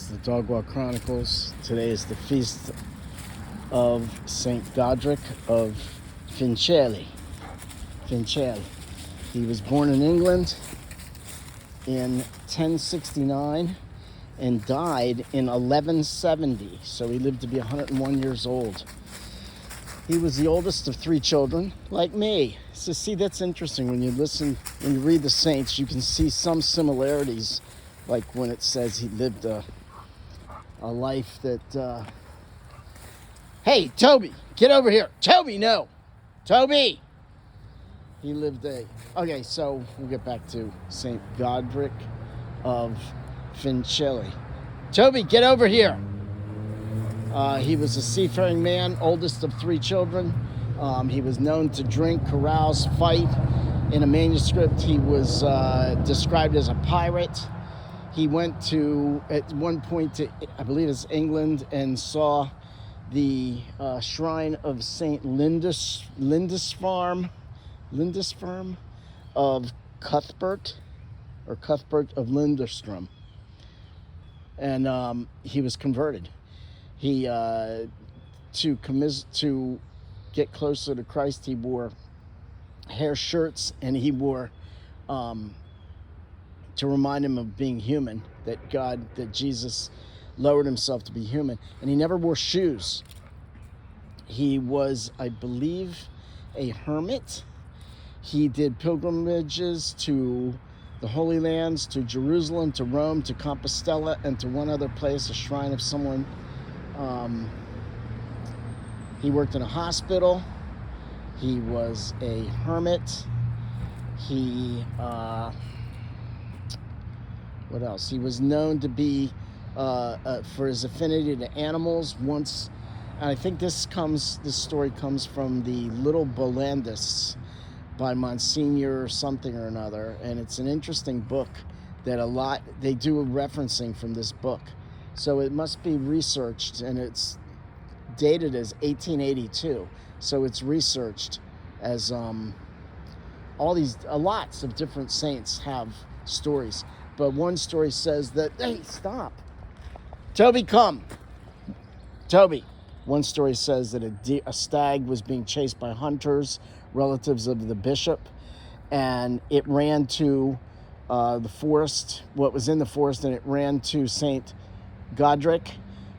is the Dog Walk Chronicles. Today is the feast of Saint Godric of Fincelli. He was born in England in 1069 and died in 1170, so he lived to be 101 years old. He was the oldest of three children, like me. So see, that's interesting. When you read the saints, you can see some similarities, like when it says he lived a life that... Hey, Toby, get over here. Toby, no. Toby! He lived Okay, so we'll get back to St. Godric of Fincelli. Toby, get over here. He was a seafaring man, oldest of three children. He was known to drink, carouse, fight. In a manuscript, he was described as a pirate. He went to, at one point, to, I believe it's England, and saw the shrine of Saint Lindisfarne of Cuthbert of Lindistrom. And he was converted. He to get closer to Christ, he wore hair shirts, and he wore to remind him of being human, that Jesus lowered himself to be human, and he never wore shoes. He was, I believe, a hermit. He did pilgrimages to the Holy Lands, to Jerusalem, to Rome, to Compostela, and to one other place, a shrine of someone. He worked in a hospital. He was a hermit. He, what else? He was known to be, for his affinity to animals. Once, and I think this story comes from the Little Bolandists by Monsignor something or another, and it's an interesting book that they do a referencing from this book. So it must be researched, and it's dated as 1882. So it's researched as lots of different saints have stories. But one story says that, hey, stop. Toby, come. Toby. One story says that a stag was being chased by hunters, relatives of the bishop, and it ran to the forest, what was in the forest, and it ran to Saint Godric,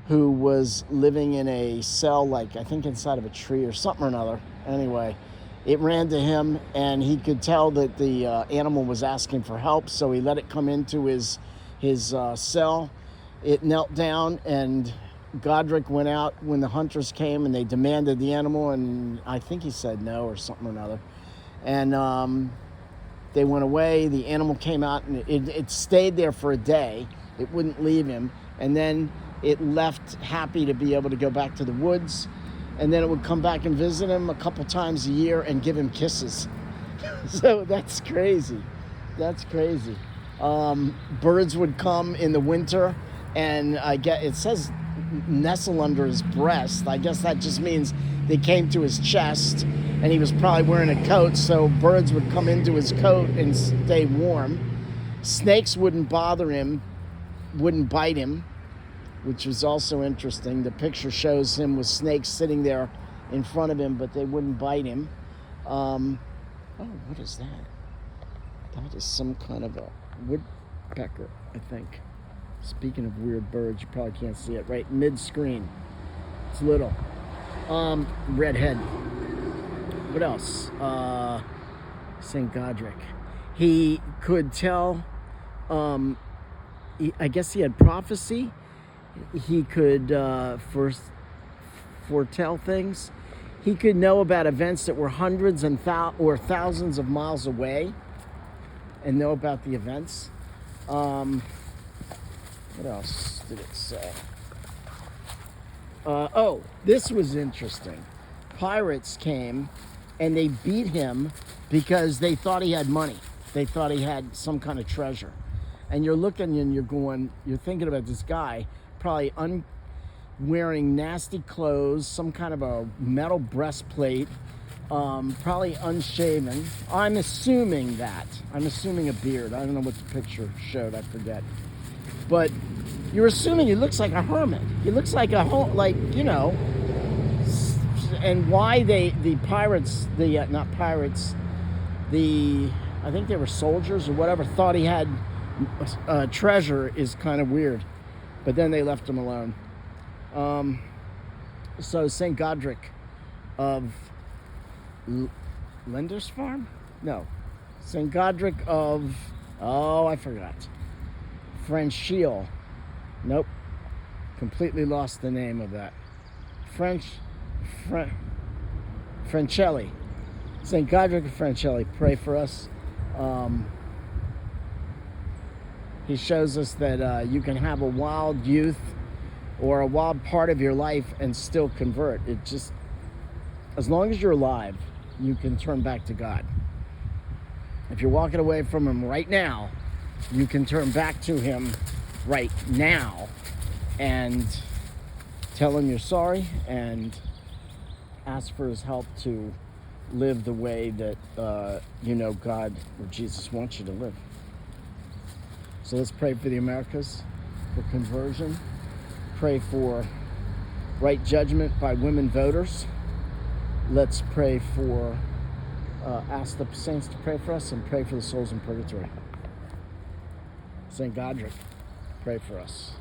who was living in a cell, like I think inside of a tree or something or another. Anyway, it ran to him, and he could tell that the animal was asking for help, so he let it come into his cell. It knelt down, and Godric went out when the hunters came, and they demanded the animal, and I think he said no or something or another. And they went away. The animal came out, and it stayed there for a day. It wouldn't leave him. And then it left, happy to be able to go back to the woods. And then it would come back and visit him a couple times a year and give him kisses. So that's crazy. That's crazy. Birds would come in the winter, and it says nestle under his breast. I guess that just means they came to his chest, and he was probably wearing a coat, so birds would come into his coat and stay warm. Snakes wouldn't bother him, wouldn't bite him, which was also interesting. The picture shows him with snakes sitting there in front of him, but they wouldn't bite him. What is that? That is some kind of a woodpecker, I think. Speaking of weird birds, you probably can't see it, right mid-screen. It's little. Redhead. What else? St. Godric. He could tell, I guess he had prophecy. He could foretell things. He could know about events that were hundreds and or thousands of miles away and know about the events. What else did it say? This was interesting. Pirates came and they beat him because they thought he had money. They thought he had some kind of treasure. And you're looking and you're thinking about this guy probably wearing nasty clothes, some kind of a metal breastplate, probably unshaven. I'm assuming a beard. I don't know what the picture showed, I forget. but you're assuming he looks like a hermit. He looks like a and why the pirates, not pirates, I think they were soldiers or whatever, thought he had treasure is kind of weird. But then they left him alone. So St. Godric of Lindisfarne? No. St. Godric of, I forgot. Frenchiel. Nope. Completely lost the name of that. Francelli. St. Godric of Francelli, pray for us. He shows us that you can have a wild youth or a wild part of your life and still convert. It just, as long as you're alive, you can turn back to God. If you're walking away from him right now, you can turn back to him right now and tell him you're sorry and ask for his help to live the way that God or Jesus wants you to live. So let's pray for the Americas, for conversion. Pray for right judgment by women voters. Let's pray for, ask the saints to pray for us and pray for the souls in purgatory. St. Godric, pray for us.